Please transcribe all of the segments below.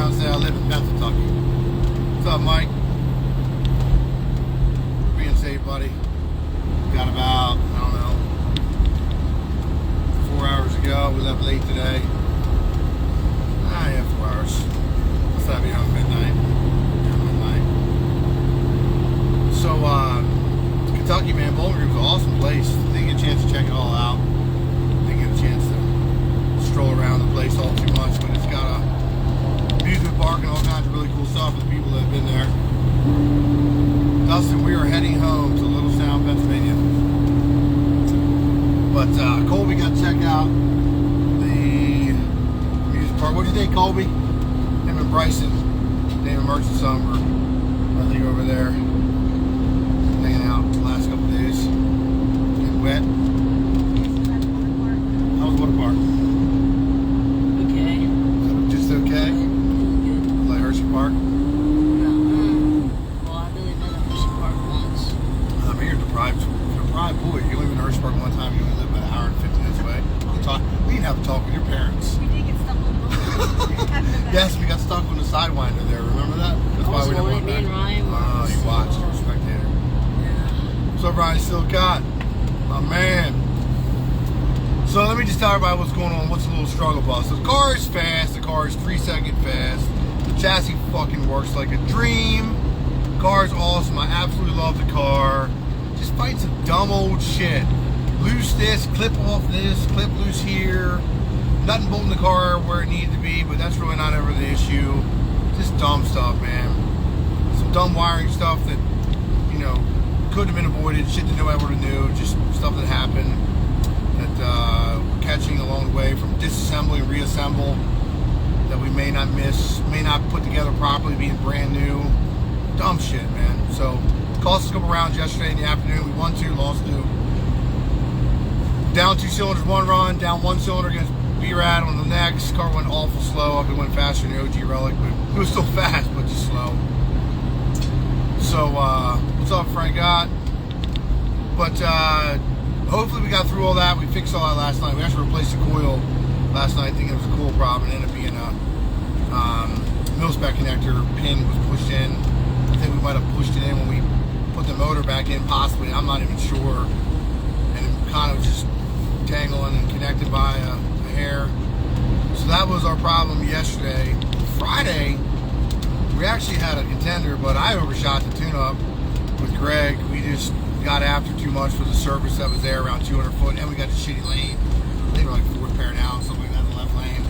around and say I live in Pennsylvania. What's up, Mike? Being safe, buddy. Got about, I don't know, 4 hours ago. We left late today. Yeah, 4 hours. What's that, be on midnight? Yeah, midnight. So, Kentucky, man, Bowling Green's an awesome place. Didn't get a chance to check it all out. Didn't get a chance to stroll around the place all too much, but it's got a amusement park and all kinds of really cool stuff for the people that have been there. Dustin, we are heading home to Littlestown, Pennsylvania. But Colby got to check out the amusement park. What'd you think, Colby? Him and Bryson, David Merchant's son, were, I think, over there hanging out the last couple days. Getting wet. How was water park? Okay. Just okay? Like Hershey Park? Well, I've only been to Hershey Park once. I mean, you're deprived boy. You only been to Hershey Park one time. You only live about an hour and 50 minutes away. We didn't have to talk with your parents. We did get stuck on the boat. Yes, we got stuck on the Sidewinder there. Remember that? That's why we didn't went back. Me and Ryan Oh, you watched. You're a spectator. Yeah. What's up, Ryan Silcott? My man. So let me just talk about what's going on. What's a little struggle bus? So the car is fast. The car is 3-second fast. The chassis fucking works like a dream. The car is awesome. I absolutely love the car. Just fight some dumb old shit. Loose this, clip off this, clip loose here. Nothing bolting the car where it needed to be, but that's really not ever the issue. Just dumb stuff, man. Some dumb wiring stuff that, you know, could have been avoided. Shit that nobody would have knew. Just stuff that happened that we're catching along the way from disassembly and reassemble that we may not miss, may not put together properly, being brand new. Dumb shit, man. So, cost us a couple rounds yesterday in the afternoon. We won 2, lost 2. Down 2 cylinders, 1 run. Down 1 cylinder against B-Rad on the next. Car went awful slow. It went faster than the OG Relic, but it was still fast, but just slow. So, what's up, Frank Gott? But, hopefully we got through all that. We fixed all that last night. We actually replaced the coil last night, thinking it was a cool problem. It ended up being a mil-spec connector pin was pushed in. I think we might have pushed it in when we put the motor back in, possibly. I'm not even sure. And it kind of just dangling and connected by a hair. So that was our problem yesterday. Friday, we actually had a contender, but I overshot the tune-up with Greg. We just got after too much for the surface that was there, around 200 foot, and we got the shitty lane. They were like 4th pair down, something like that in the left lane.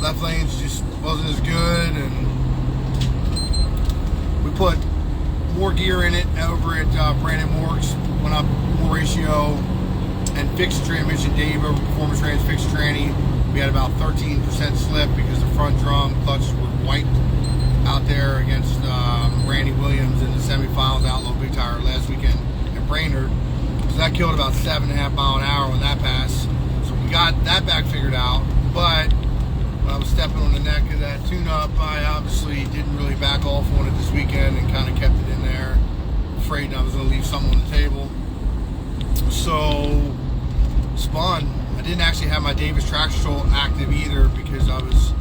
Left lanes just wasn't as good, and we put more gear in it over at Brandon Morgs, went up more ratio, and fixed the transmission. Dave over Performance Trans fixed tranny. We had about 13% slip because the front drum clutches were wiped out there against Randy Williams in the semifinals, Outlaw Big Tire last weekend at Brainerd. So that killed about 7.5 mile an hour on that pass. So we got that back figured out, but when I was stepping on the neck of that tune-up, I obviously didn't really back off on it this weekend and kind of kept it in there, afraid I was going to leave something on the table. So, spun. I didn't actually have my Davis traction control active either because I was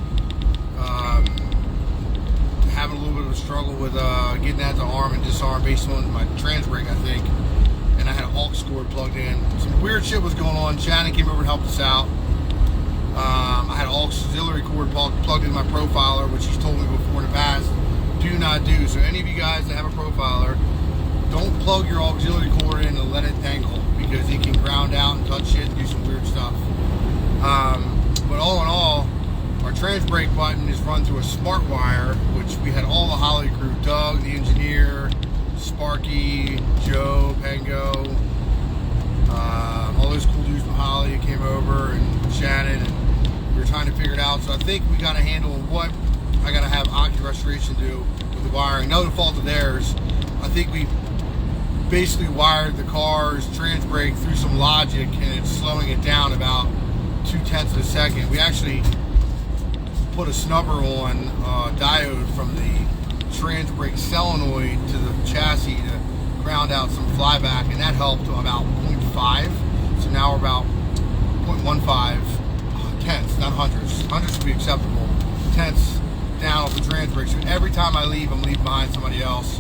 having a little bit of a struggle with getting that to arm and disarm based on my trans brake, I think. And I had an aux cord plugged in. Some weird shit was going on. Shannon came over and helped us out. I had an auxiliary cord plugged in my profiler, which he's told me before in the past, do not do. So any of you guys that have a profiler, don't plug your auxiliary cord in and let it dangle, because it can ground out and touch shit and do some weird stuff. But all in all, our trans brake button is run through a smart wire, which we had all the Holly crew, Doug, the engineer, Sparky, Joe, Pango, all those cool dudes from Holly came over, and Shannon, and we were trying to figure it out. So I think we got a handle on what I got to have Ocu Restoration do with the wiring. No fault of theirs. I think we basically wired the car's trans brake through some logic, and it's slowing it down about 0.2 of a second. We actually put a snubber on diode from the trans brake solenoid to the chassis to ground out some flyback, and that helped to about 0.5. So now we're about 0.15 tenths, not hundreds. Hundreds would be acceptable. Tenths down off the trans brake. So every time I leave, I'm leaving behind somebody else,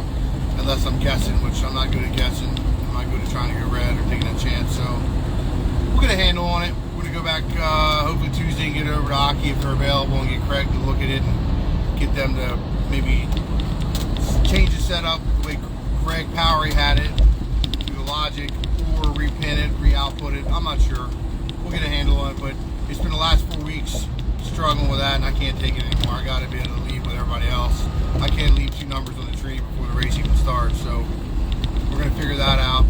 unless I'm guessing, which I'm not good at guessing. I'm not good at trying to go red or taking a chance. So we're gonna handle on it. We're gonna go back hopefully Tuesday and get it over to Aki if they're available and get Craig to look at it and get them to maybe change the setup the way Greg Powery had it, do the logic, or repin it, re-output it. I'm not sure. We'll get a handle on it, but it's been the last 4 weeks struggling with that, and I can't take it anymore. I got to be able to leave with everybody else. I can't leave 2 numbers on the tree before the race even starts, so we're going to figure that out.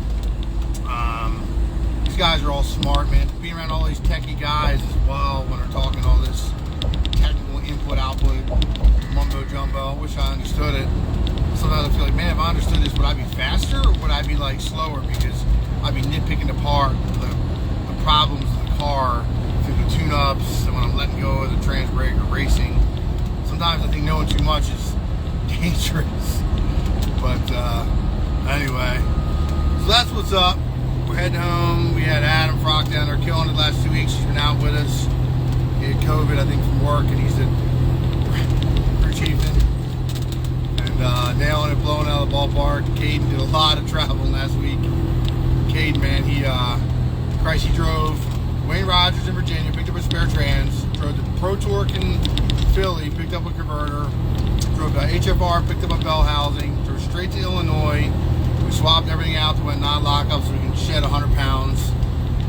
These guys are all smart, man. Being around all these techie guys as well when they're talking all this technical input, output, mumbo jumbo. I wish I understood it. Sometimes I feel like, man, if I understood this, would I be faster or would I be like slower? Because I'd be nitpicking apart the problems of the car through the tune-ups and when I'm letting go of the trans brake or racing. Sometimes I think knowing too much is dangerous. But anyway, so that's what's up. We're heading home. We had Adam Frock down there killing it the last 2 weeks. He's been out with us. He had COVID, I think, from work, and he's at crew chiefing. Nailing it, blowing out of the ballpark. Caden did a lot of traveling last week. Caden, man, he drove Wayne Rogers in Virginia, picked up a spare trans, drove the Pro Torque in Philly, picked up a converter, drove the HFR, picked up a bell housing, drove straight to Illinois. We swapped everything out to went non-lockup so we can shed 100 pounds.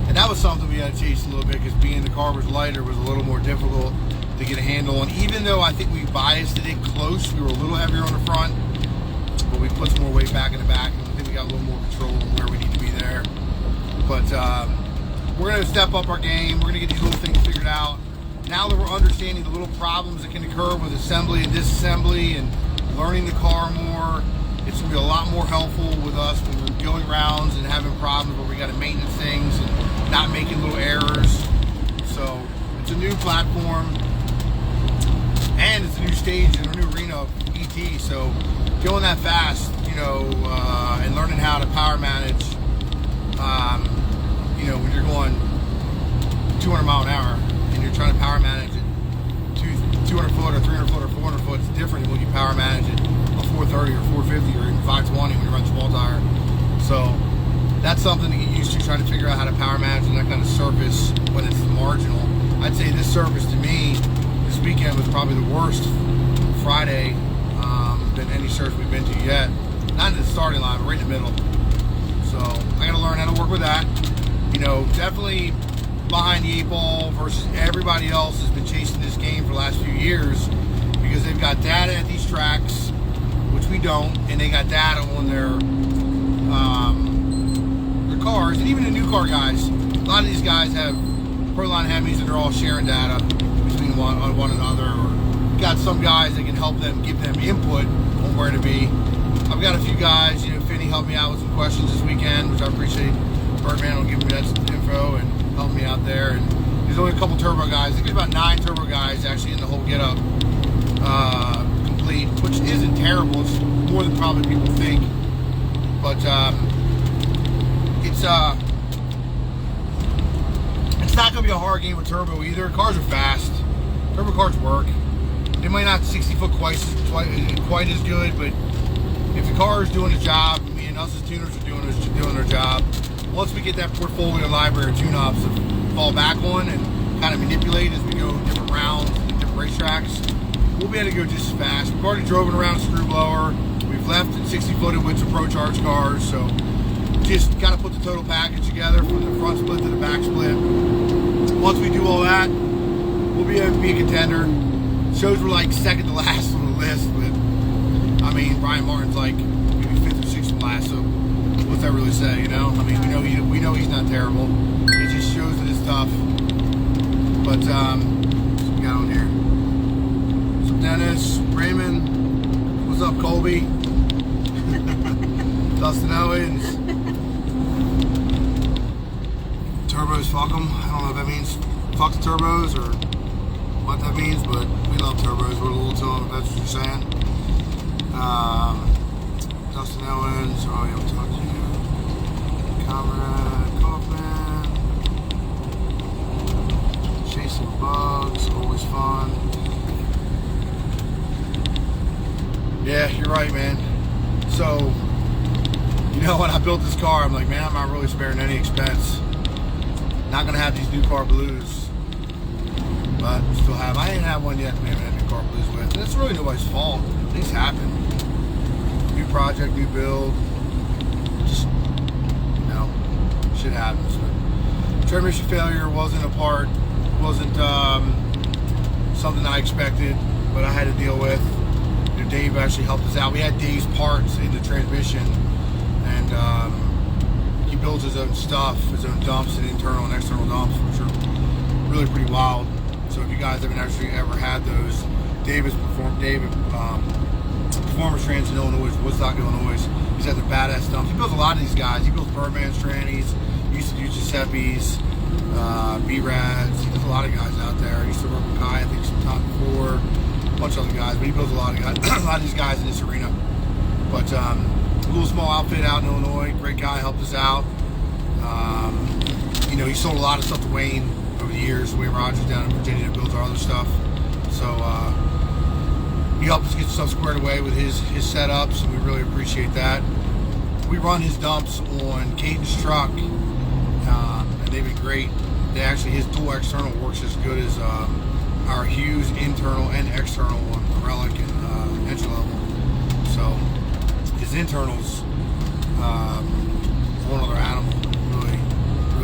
And that was something we had to chase a little bit because being the car was lighter was a little more difficult to get a handle on. Even though I think we biased it close, we were a little heavier on the front, but we put some more weight back in the back, and I think we got a little more control on where we need to be there. But we're going to step up our game. We're going to get these little things figured out. Now that we're understanding the little problems that can occur with assembly and disassembly and learning the car more, it's going to be a lot more helpful with us when we're going rounds and having problems where we got to maintenance things and not making little errors. So it's a new platform. And it's a new stage in a new arena of ET, so going that fast, and learning how to power manage, when you're going 200 mile an hour and you're trying to power manage it 200 foot or 300 foot or 400 foot, it's different than when you power manage it a 430 or 450 or even 520 when you run small tire. So that's something to get used to, trying to figure out how to power manage on that kind of surface when it's marginal. I'd say this surface to me this weekend was probably the worst Friday than any surface we've been to yet. Not in the starting line, but right in the middle. So I got to learn how to work with that. Definitely behind the 8 ball versus everybody else has been chasing this game for the last few years because they've got data at these tracks, which we don't, and they got data on their cars, and even the new car guys. A lot of these guys have Proline Hemis and they're all sharing data between one another, or got some guys that can help them, give them input on where to be. I've got a few guys, Finney helped me out with some questions this weekend, which I appreciate. Birdman will give me that info and help me out there. And there's only a couple turbo guys. I think there's about 9 turbo guys actually in the whole get up complete, which isn't terrible. It's more than probably people think. But it's not going to be a hard game with turbo either. Cars are fast. Turbo cars work. They might not 60 foot quite as good, but if the car is doing the job, me and us as tuners are doing their job. Once we get that portfolio library of tune-ups to fall back on and kind of manipulate as we go different rounds and different racetracks, we'll be able to go just as fast. We've already driven around a screw blower. We've left in 60-footed with some Pro Charge cars, so just got to put the total package together from the front split to the back split. Once we do all that, we'll be able to be a contender. Shows we're like second to last on the list, but I mean, Brian Martin's like maybe 5th or 6th from last, so what's that really say, I mean, we know he's not terrible. It just shows that it's tough. But, what we got on here? So Dennis, Raymond, what's up, Colby? Dustin Owens. Turbos, fuck them. I don't know if that means fuck the turbos or what that means, but we love turbos. We're a little to them, if that's what you're saying. Dustin Owens, oh yeah, we'll talk to you. Comrade Kaufman. Chasing bugs, always fun. Yeah, you're right, man. So, you know, when I built this car, I'm like, man, I'm not really sparing any expense. Not gonna have these new car blues, but still have. I ain't have one yet. We haven't had new car blues with. And it's really nobody's fault. Things happen. New project, new build. Just, you know, shit happens. But transmission failure wasn't something I expected, but I had to deal with. You know, Dave actually helped us out. We had Dave's parts in the transmission, and he builds his own stuff, his own dumps and internal and external dumps, which are really pretty wild. So if you guys haven't actually ever had those, Performance Trans in Illinois, Woodstock, Illinois. He's got the badass dumps. He builds a lot of these guys. He builds Birdman's trannies. He used to do Giuseppe's, B-Rads. He does a lot of guys out there. He used to work with Kai, I think, sometime before. A bunch of other guys, but he builds a lot of guys, a lot of these guys in this arena. But a little small outfit out in Illinois. Great guy, helped us out. You know, he sold a lot of stuff to Wayne over the years. Wayne Rogers down in Virginia that builds our other stuff. So he helped us get stuff squared away with his setups, and we really appreciate that. We run his dumps on Caden's truck, and they've been great. His dual external works as good as our Hughes internal and external on the Relic and entry level. So his internals, one other animal, really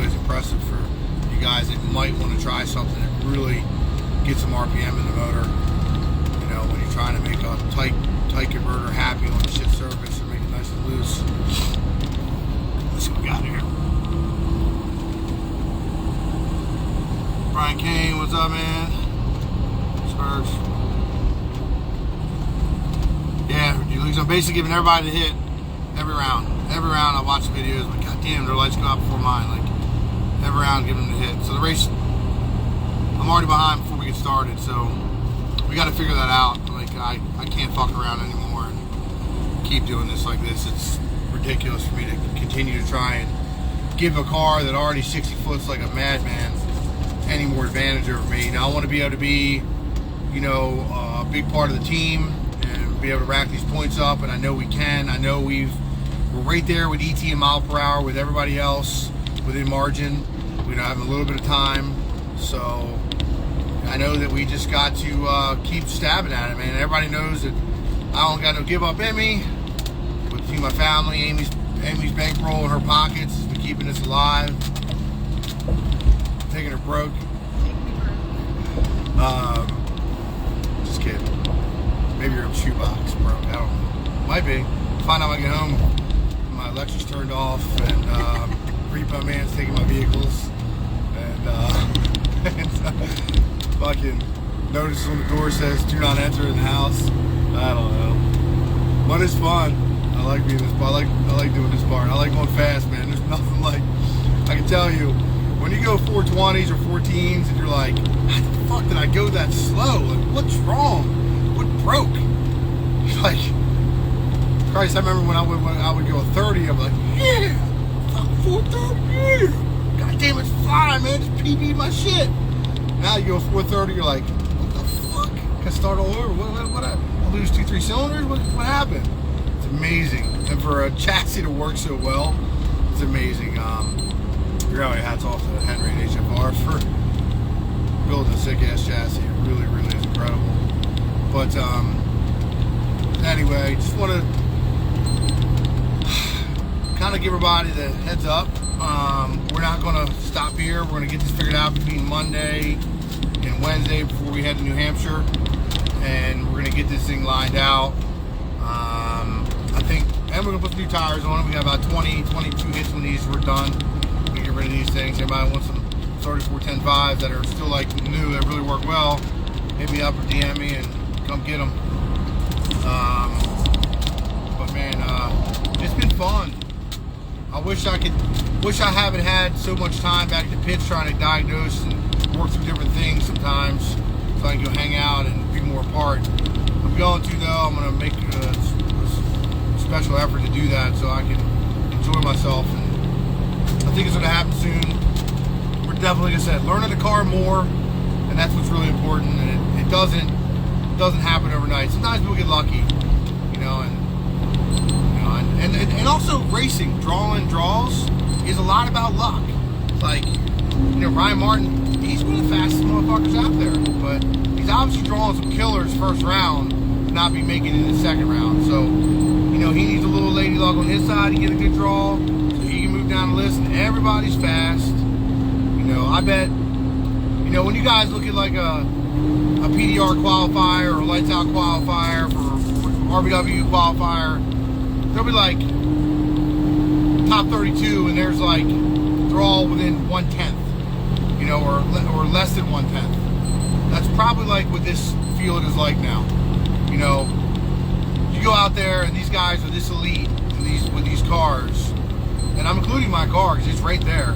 is impressive for you guys that might want to try something that really gets some RPM in the motor. You know, when you're trying to make a tight converter happy on the shit surface and make it nice and loose. Let's see what we got here. Brian Kane, what's up, man? Spurs. Yeah, I'm basically giving everybody a hit every round. Every round I watch the videos, but goddamn, their lights go out before mine. Like, every round giving them a hit. So the race, I'm already behind before we get started, so we got to figure that out. Like, I can't fuck around anymore and keep doing this like this. It's ridiculous for me to continue to try and give a car that already 60 foots like a madman any more advantage over me. Now I want to be able to be, you know, a big part of the team and be able to rack these points up, and I know we can. I know we're right there with ET and mile per hour with everybody else within margin. We have a little bit of time, so I know that we just got to keep stabbing at it, man. Everybody knows that I don't got no give up in me. Between my family, Amy's bankroll in her pockets has been keeping us alive. Taking her broke. Just kidding. Maybe your shoebox broke. I don't know. Might be. Find out when I get home. My electric's turned off, and repo man's taking my vehicles, and fucking notice on the door says "Do not enter in the house." I don't know. But it's fun. I like being this part. I like doing this part. I like going fast, man. There's nothing like. I can tell you. When you go 420s or 14s and you're like, how the fuck did I go that slow? Like, what's wrong? What broke? Like, Christ, I remember when I would go a 30, I'm like, yeah, fuck 430, yeah. God damn, it's fine, man. Just PB'd my shit. Now you go 430, you're like, what the fuck? Can I start all over? What I lose 2-3 cylinders? What happened? It's amazing. And for a chassis to work so well, it's amazing. Really, hats off to Henry and HFR for building a sick-ass chassis. It really, really is incredible. But anyway, just want to kind of give everybody the heads up. We're not going to stop here. We're going to get this figured out between Monday and Wednesday before we head to New Hampshire. And we're going to get this thing lined out. I think, and we're going to put some new tires on it. We got about 22 hits when these were done. Get rid of these things. Anybody wants some 3410.5s that are still like new, that really work well, hit me up or DM me and come get them. But man, it's been fun. I wish I haven't had so much time back at the pits trying to diagnose and work through different things sometimes, so I can go hang out and be more apart. I'm going to though. I'm going to make a special effort to do that so I can enjoy myself. And I think it's going to happen soon. We're definitely, like I said, learning the car more, and that's what's really important. And it doesn't happen overnight. Sometimes people get lucky. You know, and also racing, drawing draws is a lot about luck. It's like, you know, Ryan Martin, he's one of the fastest motherfuckers out there, but he's obviously drawing some killers first round, not be making it in the second round. So, you know, he needs a little lady luck on his side to get a good draw, so he can move down the list, and everybody's fast. You know, I bet, you know, when you guys look at like a PDR qualifier or a lights out qualifier for RBW qualifier, there'll be like top 32, and there's like, they're all within 1/10, you know, or less than 1/10. That's probably like what this field is like now. You know, you go out there and these guys are this elite with these cars, and I'm including my car because it's right there.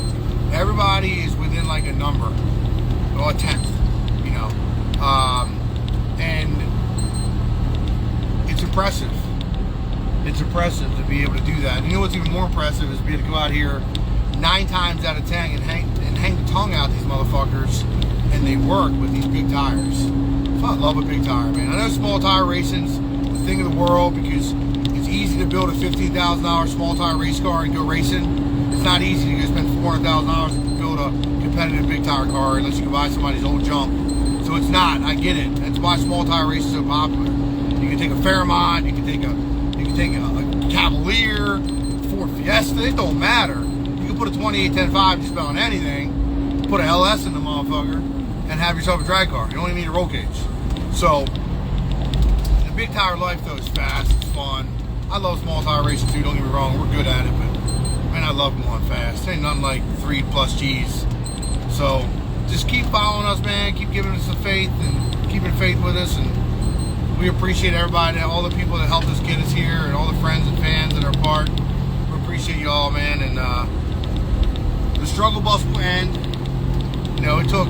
Everybody is within like a number, or a 10th, you know, and it's impressive. It's impressive to be able to do that. And you know what's even more impressive is to be able to go out here 9 times out of 10 and hang the tongue out these motherfuckers, and they work with these big tires. So I love a big tire, man. I know small tire racing's the thing of the world because it's easy to build a $15,000 small tire race car and go racing. It's not easy to go spend $400,000 to build a competitive big tire car unless you can buy somebody's old junk. So it's not. I get it. That's why small tire racing is so popular. You can take a Fairmont, you can take a Cavalier, Ford Fiesta. It don't matter. You can put a 2810.5 just about on anything. Put an LS in the motherfucker and have yourself a drag car. You don't even need a roll cage. So the big tire life though is fast. It's fun. I love small tire racing too. Don't get me wrong. We're good at it, but man, I love going fast. Ain't nothing like 3+ G's. So just keep following us, man. Keep giving us some faith and keeping faith with us, and we appreciate everybody, all the people that helped us get us here, and all the friends and fans that are part. We appreciate you all, man. And the struggle bus will end. You know, it took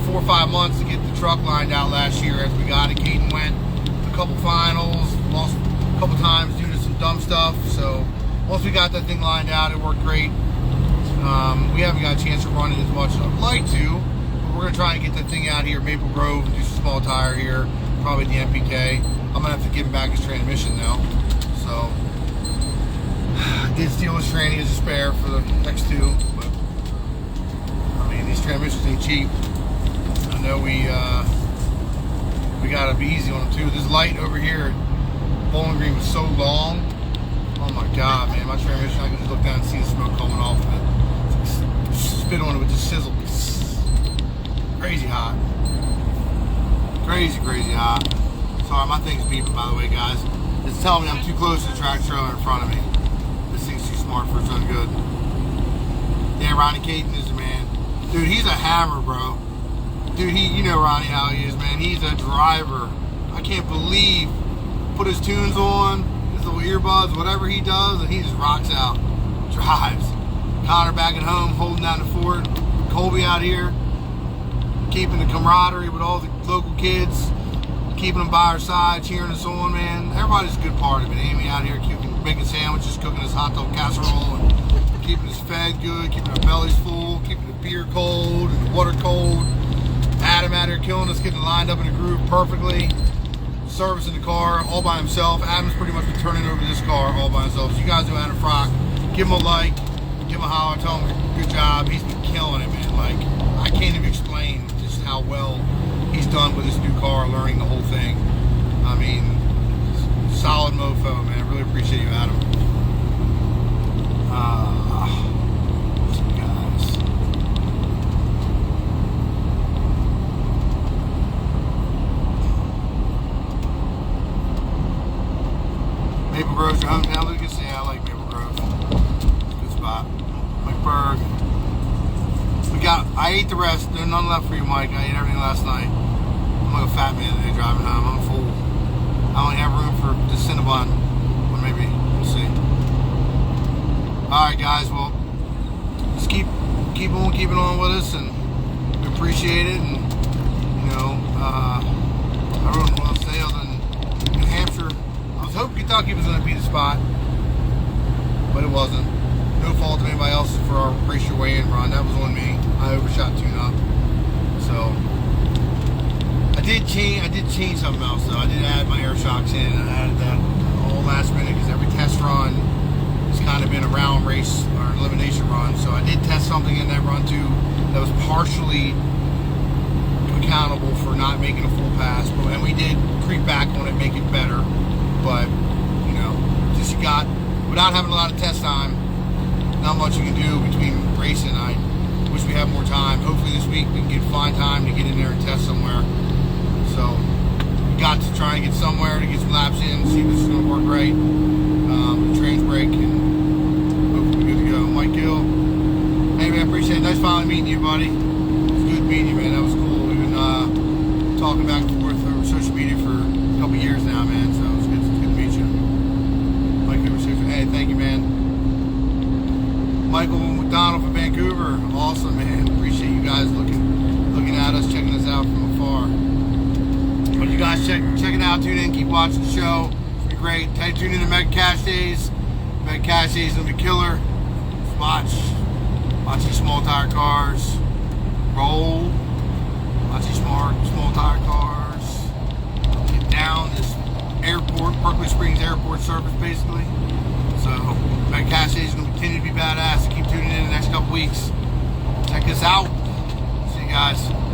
4 or 5 months to get the truck lined out last year as we got it. Caden went to a couple finals, lost a couple times due to some dumb stuff. So once we got that thing lined out, it worked great. We haven't got a chance to run it as much as I'd like to, but we're going to try and get that thing out here, Maple Grove, and do some small tire here, probably the MPK. I'm going to have to give him back his transmission now. So I did steal his tranny as a spare for the X2, but I mean, these transmissions ain't cheap. I know we got to be easy on them too. This light over here at Bowling Green was so long. Oh my God, man, my transmission, I can just look down and see the smoke coming off of it. Spit on it with just sizzle. Crazy hot. Crazy hot. Sorry, my thing's beeping, by the way, guys. It's telling me I'm too close to the track trailer in front of me. This thing's too smart for its own good. Yeah, Ronnie Caton is the man. Dude, he's a hammer, bro. Dude, you know Ronnie how he is, man. He's a driver. I can't believe, put his tunes on, his little earbuds, whatever he does, and he just rocks out. Drives. Connor back at home, holding down the fort. Colby out here, keeping the camaraderie with all the local kids, keeping them by our side, cheering us on, man. Everybody's a good part of it. Amy out here making sandwiches, cooking us hot dog casserole, and keeping us fed good, keeping our bellies full, keeping the beer cold and the water cold. Adam out here killing us, getting lined up in a groove perfectly, servicing the car all by himself. Adam's pretty much been turning over this car all by himself. So you guys know Adam Frock, give him a like, give him a holler, tell him good job. He's been killing it, man. Like, I can't even explain just how well he's done with this new car, learning the whole thing. I mean, solid mofo, man. I really appreciate you, Adam. Guys. Maple Grove's your hometown, Lucas? Yeah, I like Maple Grove. Good spot. McBurg. I ate the rest. There's none left for you, Mike. I ate everything last night. I'm like a fat man today driving home. I'm full. I only have room for the Cinnabon. Or maybe. We'll see. Alright, guys. Well, just keep on keeping on with us, and we appreciate it. And, you know, I don't know what else to say other than New Hampshire. I was hoping Kentucky was going to be the spot, but it wasn't. No fault of anybody else for our race your way in run. That was on me. I overshot tune-up. So I did change something else though. I did add my air shocks in, and I added all last minute because every test run has kind of been a round race or an elimination run. So I did test something in that run too that was partially accountable for not making a full pass, and we did creep back on it, make it better. But you know, just you got without having a lot of test time, not much you can do between racing. I wish we had more time. Hopefully this week we can find time to get in there and test somewhere. So we got to try and get somewhere to get some laps in, see if this is going to work right. The trains break, and hopefully we're good to go. Mike Gill, hey man, appreciate it. Nice finally meeting you, buddy. It's good meeting you, man. That was cool. We've been talking back and forth over social media for a couple years now, man. So it's good to meet you. Mike Gill, hey, thank you, man. Michael McDonald from Vancouver, awesome, man. Appreciate you guys looking at us, checking us out from afar. But you guys check it out, tune in, keep watching the show. It's been great. Tune in to Mega Cash Days. Mega Cash Days is gonna be killer. Watch these small tire cars roll. Watch these small tire cars get down this airport, Berkeley Springs Airport surface, basically. So Mega Cash Days is gonna continue to be badass. Keep tuning in the next couple weeks. Check us out. See you guys.